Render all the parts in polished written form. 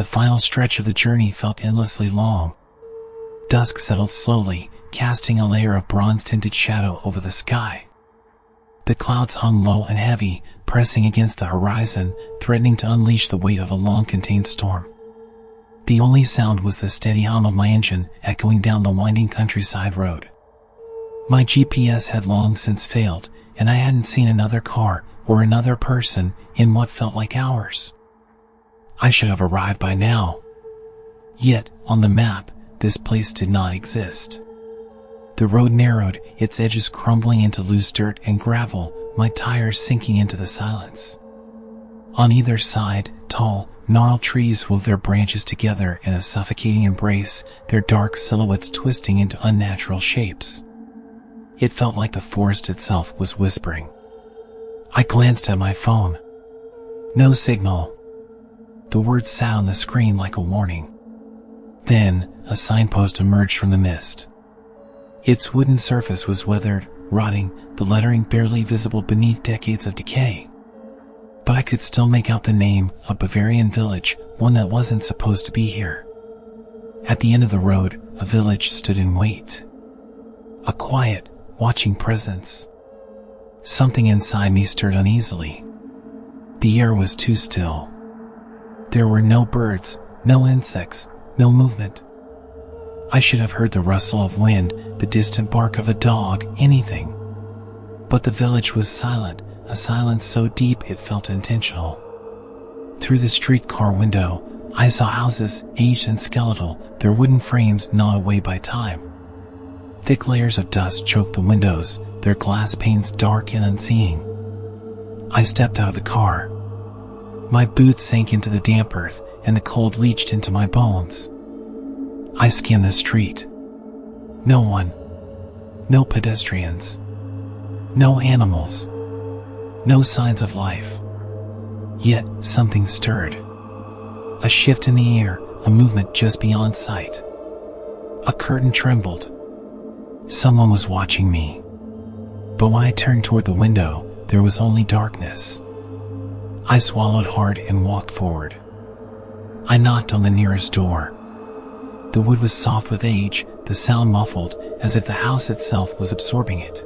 final stretch of the journey felt endlessly long. Dusk settled slowly, casting a layer of bronze-tinted shadow over the sky. The clouds hung low and heavy, pressing against the horizon, threatening to unleash the weight of a long-contained storm. The only sound was the steady hum of my engine echoing down the winding countryside road. My GPS had long since failed, and I hadn't seen another car or another person in what felt like hours. I should have arrived by now. Yet, on the map, this place did not exist. The road narrowed, its edges crumbling into loose dirt and gravel, my tires sinking into the silence. On either side, tall, gnarled trees wove their branches together in a suffocating embrace, their dark silhouettes twisting into unnatural shapes. It felt like the forest itself was whispering. I glanced at my phone. No signal. The words sat on the screen like a warning. Then, a signpost emerged from the mist. Its wooden surface was weathered, rotting, the lettering barely visible beneath decades of decay. But I could still make out the name, a Bavarian village, one that wasn't supposed to be here. At the end of the road, a village stood in wait. A quiet, watching presence. Something inside me stirred uneasily. The air was too still. There were no birds, no insects, no movement. I should have heard the rustle of wind, the distant bark of a dog, anything. But the village was silent, a silence so deep it felt intentional. Through the streetcar window, I saw houses, aged and skeletal, their wooden frames gnawed away by time. Thick layers of dust choked the windows, their glass panes dark and unseeing. I stepped out of the car. My boots sank into the damp earth, and the cold leached into my bones. I scanned the street. No one. No pedestrians. No animals. No signs of life. Yet, something stirred. A shift in the air, a movement just beyond sight. A curtain trembled. Someone was watching me. But when I turned toward the window, there was only darkness. I swallowed hard and walked forward. I knocked on the nearest door. The wood was soft with age, the sound muffled, as if the house itself was absorbing it.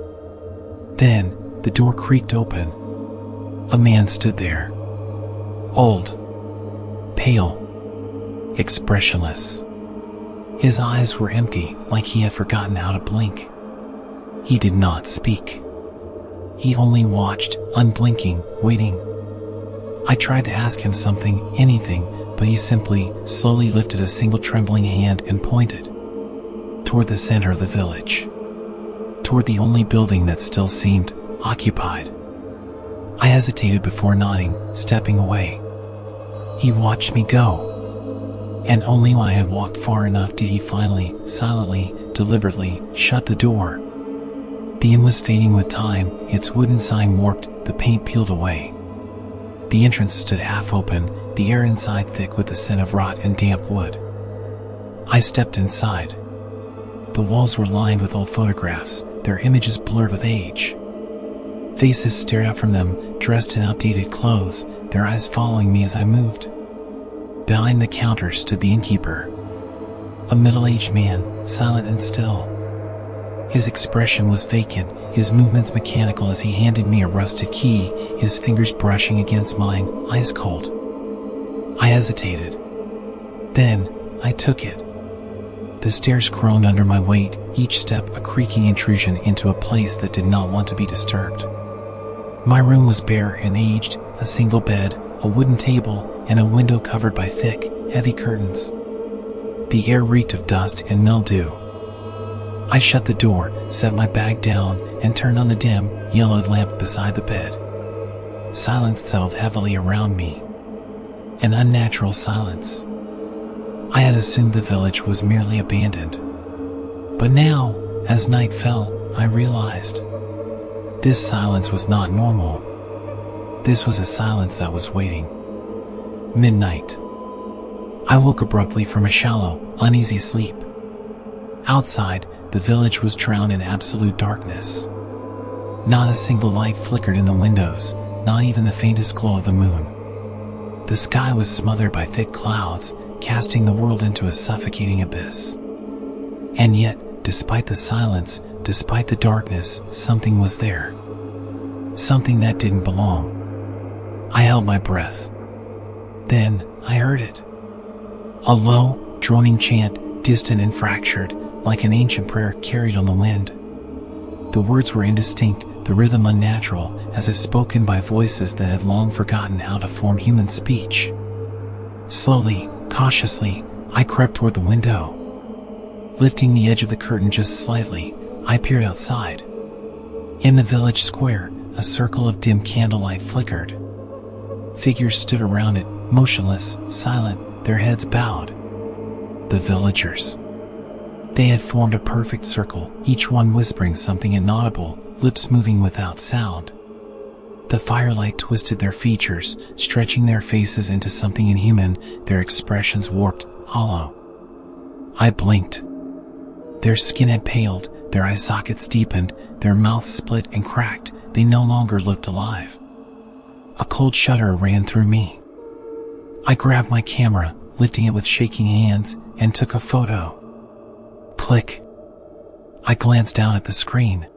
Then, the door creaked open. A man stood there. Old. Pale. Expressionless. His eyes were empty, like he had forgotten how to blink. He did not speak. He only watched, unblinking, waiting. I tried to ask him something, anything, but he simply, slowly lifted a single trembling hand and pointed. Toward the center of the village. Toward the only building that still seemed occupied. I hesitated before nodding, stepping away. He watched me go. And only when I had walked far enough did he finally, silently, deliberately, shut the door. The inn was fading with time, its wooden sign warped, the paint peeled away. The entrance stood half open, the air inside thick with the scent of rot and damp wood. I stepped inside. The walls were lined with old photographs, their images blurred with age. Faces stared out from them, dressed in outdated clothes, their eyes following me as I moved. Behind the counter stood the innkeeper. A middle-aged man, silent and still. His expression was vacant, his movements mechanical as he handed me a rusted key, his fingers brushing against mine, ice cold. I hesitated. Then, I took it. The stairs groaned under my weight, each step a creaking intrusion into a place that did not want to be disturbed. My room was bare and aged, a single bed, a wooden table, and a window covered by thick, heavy curtains. The air reeked of dust and mildew. I shut the door, set my bag down, and turned on the dim, yellowed lamp beside the bed. Silence settled heavily around me. An unnatural silence. I had assumed the village was merely abandoned. But now, as night fell, I realized this silence was not normal. This was a silence that was waiting. Midnight. I woke abruptly from a shallow, uneasy sleep. Outside, the village was drowned in absolute darkness. Not a single light flickered in the windows, not even the faintest glow of the moon. The sky was smothered by thick clouds, casting the world into a suffocating abyss. And yet, despite the silence, despite the darkness, something was there. Something that didn't belong. I held my breath. Then, I heard it. A low, droning chant, distant and fractured, like an ancient prayer carried on the wind. The words were indistinct, the rhythm unnatural, as if spoken by voices that had long forgotten how to form human speech. Slowly, cautiously, I crept toward the window. Lifting the edge of the curtain just slightly, I peered outside. In the village square, a circle of dim candlelight flickered. Figures stood around it, motionless, silent, their heads bowed. The villagers. They had formed a perfect circle, each one whispering something inaudible, lips moving without sound. The firelight twisted their features, stretching their faces into something inhuman, their expressions warped, hollow. I blinked. Their skin had paled, their eye sockets deepened, their mouths split and cracked. They no longer looked alive. A cold shudder ran through me. I grabbed my camera, lifting it with shaking hands, and took a photo. Click. I glanced down at the screen.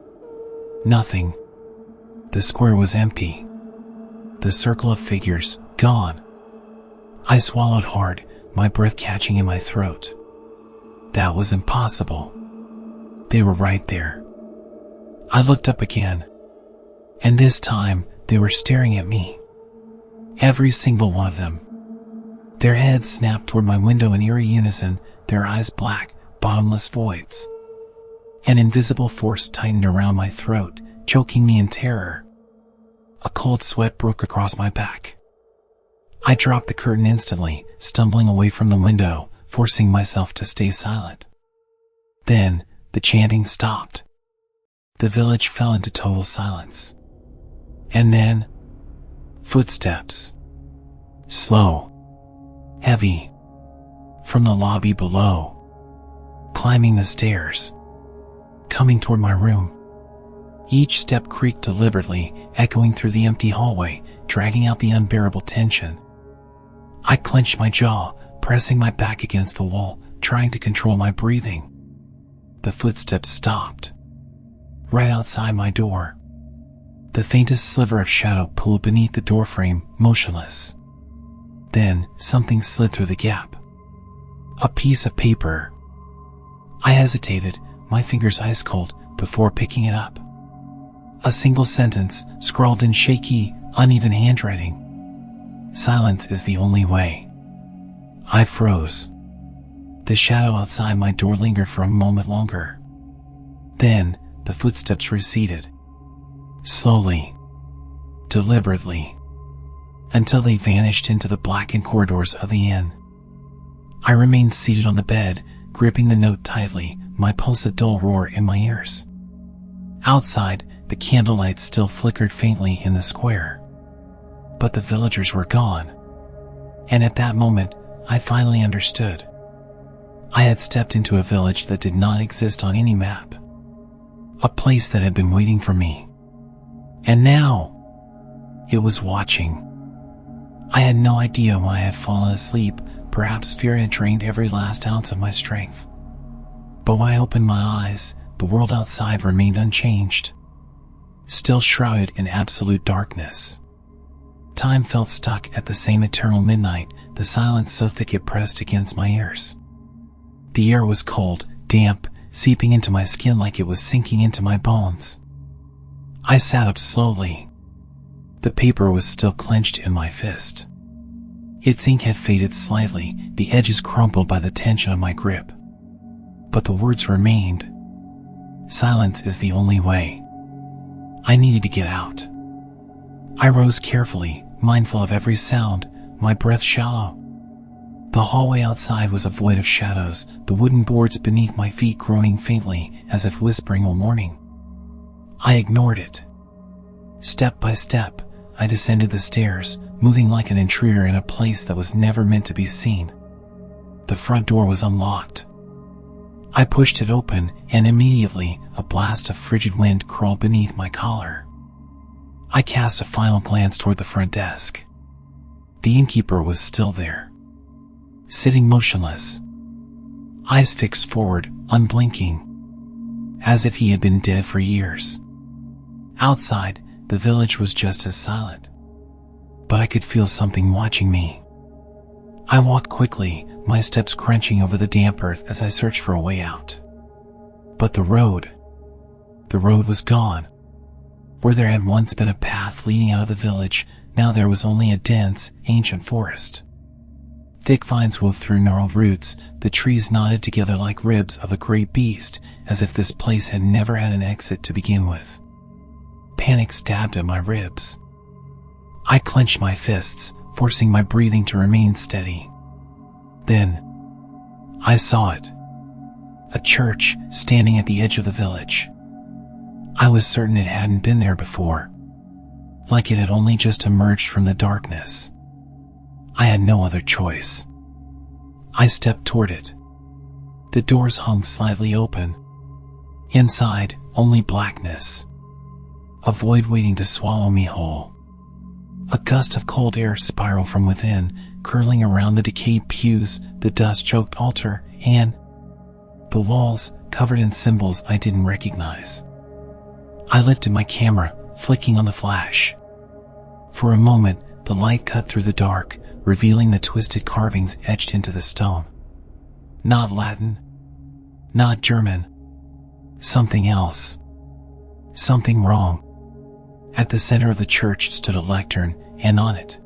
Nothing. The square was empty. The circle of figures, gone. I swallowed hard, my breath catching in my throat. That was impossible. They were right there. I looked up again. And this time, they were staring at me. Every single one of them. Their heads snapped toward my window in eerie unison, their eyes black, bottomless voids. An invisible force tightened around my throat, choking me in terror. A cold sweat broke across my back. I dropped the curtain instantly, stumbling away from the window, forcing myself to stay silent. Then, the chanting stopped. The village fell into total silence. And then, footsteps. Slow. Heavy. From the lobby below. Climbing the stairs. Coming toward my room. Each step creaked deliberately, echoing through the empty hallway, dragging out the unbearable tension. I clenched my jaw, pressing my back against the wall, trying to control my breathing. The footsteps stopped. Right outside my door. The faintest sliver of shadow pulled beneath the doorframe, motionless. Then, something slid through the gap. A piece of paper. I hesitated, my fingers ice cold, before picking it up. A single sentence, scrawled in shaky, uneven handwriting. Silence is the only way. I froze. The shadow outside my door lingered for a moment longer. Then, the footsteps receded. Slowly. Deliberately. Until they vanished into the blackened corridors of the inn. I remained seated on the bed, gripping the note tightly, my pulse a dull roar in my ears. Outside, the candlelight still flickered faintly in the square. But the villagers were gone. And at that moment, I finally understood. I had stepped into a village that did not exist on any map. A place that had been waiting for me. And now, it was watching. I had no idea why I had fallen asleep. Perhaps fear had drained every last ounce of my strength. But when I opened my eyes, the world outside remained unchanged. Still shrouded in absolute darkness. Time felt stuck at the same eternal midnight, the silence so thick it pressed against my ears. The air was cold, damp, seeping into my skin like it was sinking into my bones. I sat up slowly. The paper was still clenched in my fist. Its ink had faded slightly, the edges crumpled by the tension of my grip. But the words remained. Silence is the only way. I needed to get out. I rose carefully, mindful of every sound, my breath shallow. The hallway outside was a void of shadows, the wooden boards beneath my feet groaning faintly, as if whispering a warning. I ignored it. Step by step, I descended the stairs, moving like an intruder in a place that was never meant to be seen. The front door was unlocked. I pushed it open, and immediately, a blast of frigid wind crawled beneath my collar. I cast a final glance toward the front desk. The innkeeper was still there. sitting motionless, eyes fixed forward, unblinking, as if he had been dead for years. Outside, the village was just as silent, but I could feel something watching me. I walked quickly, my steps crunching over the damp earth as I searched for a way out. But the road was gone. Where there had once been a path leading out of the village, now there was only a dense, ancient forest. Thick vines wove through gnarled roots, the trees knotted together like ribs of a great beast, as if this place had never had an exit to begin with. Panic stabbed at my ribs. I clenched my fists, forcing my breathing to remain steady. Then, I saw it. A church standing at the edge of the village. I was certain it hadn't been there before, like it had only just emerged from the darkness. I had no other choice. I stepped toward it. The doors hung slightly open. Inside, only blackness. A void waiting to swallow me whole. A gust of cold air spiraled from within, curling around the decayed pews, the dust-choked altar, and the walls covered in symbols I didn't recognize. I lifted my camera, flicking on the flash. For a moment, the light cut through the dark, revealing the twisted carvings etched into the stone. Not Latin, not German. Something else. Something wrong. At the center of the church stood a lectern, and on it,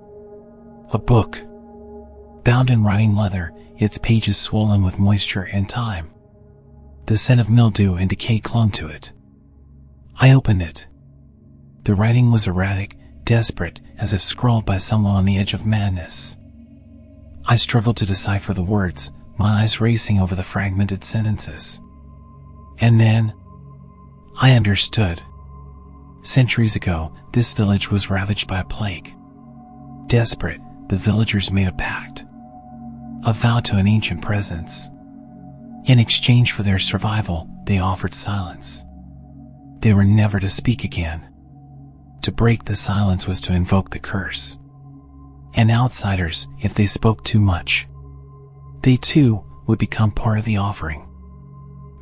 a book. Bound in writing leather, its pages swollen with moisture and time. The scent of mildew and decay clung to it. I opened it. The writing was erratic, desperate, as if scrawled by someone on the edge of madness. I struggled to decipher the words, my eyes racing over the fragmented sentences. And then, I understood. Centuries ago, this village was ravaged by a plague. Desperate, the villagers made a pact. A vow to an ancient presence. In exchange for their survival, they offered silence. They were never to speak again. To break the silence was to invoke the curse. And outsiders, if they spoke too much, they too would become part of the offering.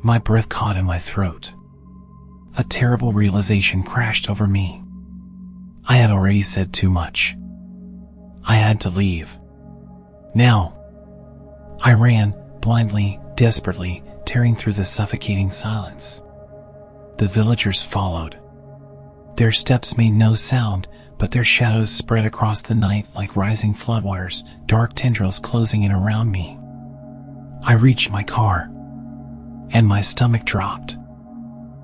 My breath caught in my throat. A terrible realization crashed over me. I had already said too much. I had to leave. Now. I ran, blindly, desperately, tearing through the suffocating silence. The villagers followed. Their steps made no sound, but their shadows spread across the night like rising floodwaters, dark tendrils closing in around me. I reached my car, and my stomach dropped.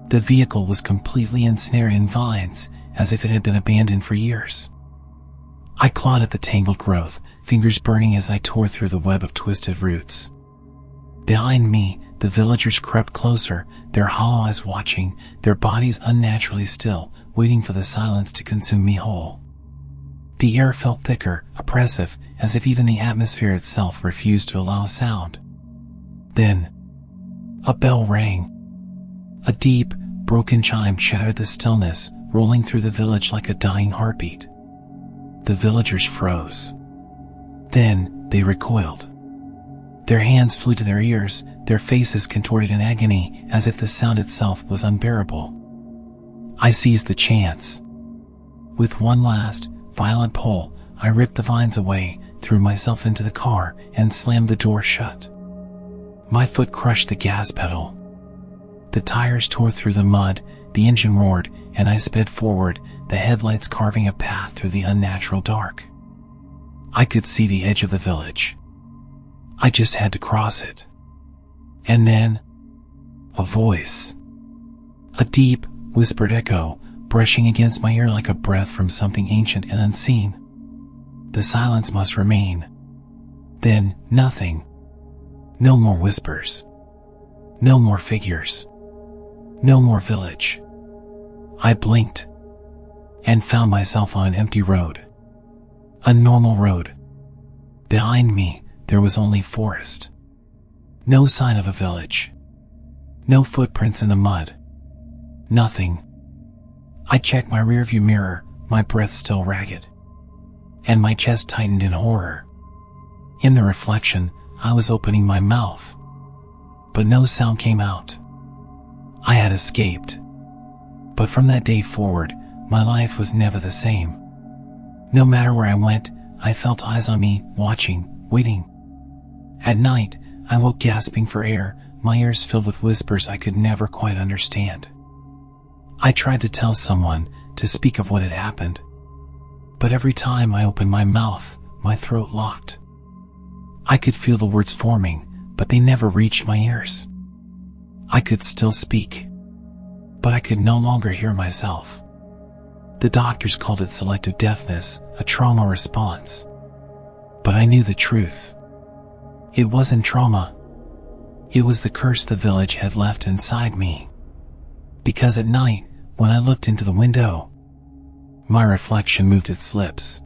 The vehicle was completely ensnared in vines, as if it had been abandoned for years. I clawed at the tangled growth, fingers burning as I tore through the web of twisted roots. Behind me, the villagers crept closer, their hollow eyes watching, their bodies unnaturally still, waiting for the silence to consume me whole. The air felt thicker, oppressive, as if even the atmosphere itself refused to allow sound. Then, a bell rang. A deep, broken chime shattered the stillness, rolling through the village like a dying heartbeat. The villagers froze. Then, they recoiled. Their hands flew to their ears, their faces contorted in agony, as if the sound itself was unbearable. I seized the chance. With one last, violent pull, I ripped the vines away, threw myself into the car, and slammed the door shut. My foot crushed the gas pedal. The tires tore through the mud, the engine roared, and I sped forward, the headlights carving a path through the unnatural dark. I could see the edge of the village. I just had to cross it. And then, a voice. A deep, whispered echo, brushing against my ear like a breath from something ancient and unseen. The silence must remain. Then, nothing. No more whispers. No more figures. No more village. I blinked, and found myself on an empty road. A normal road. Behind me, there was only forest. No sign of a village. No footprints in the mud. Nothing. I checked my rearview mirror, my breath still ragged. And my chest tightened in horror. In the reflection, I was opening my mouth, but no sound came out. I had escaped. But from that day forward, my life was never the same. No matter where I went, I felt eyes on me, watching, waiting. At night, I woke gasping for air, my ears filled with whispers I could never quite understand. I tried to tell someone, to speak of what had happened. But every time I opened my mouth, my throat locked. I could feel the words forming, but they never reached my ears. I could still speak, but I could no longer hear myself. The doctors called it selective deafness, a trauma response. But I knew the truth. It wasn't trauma. It was the curse the village had left inside me. Because at night, when I looked into the window, my reflection moved its lips,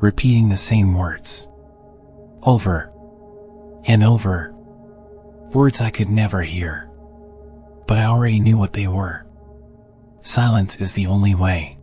repeating the same words. Over and over. Words I could never hear. But I already knew what they were. Silence is the only way.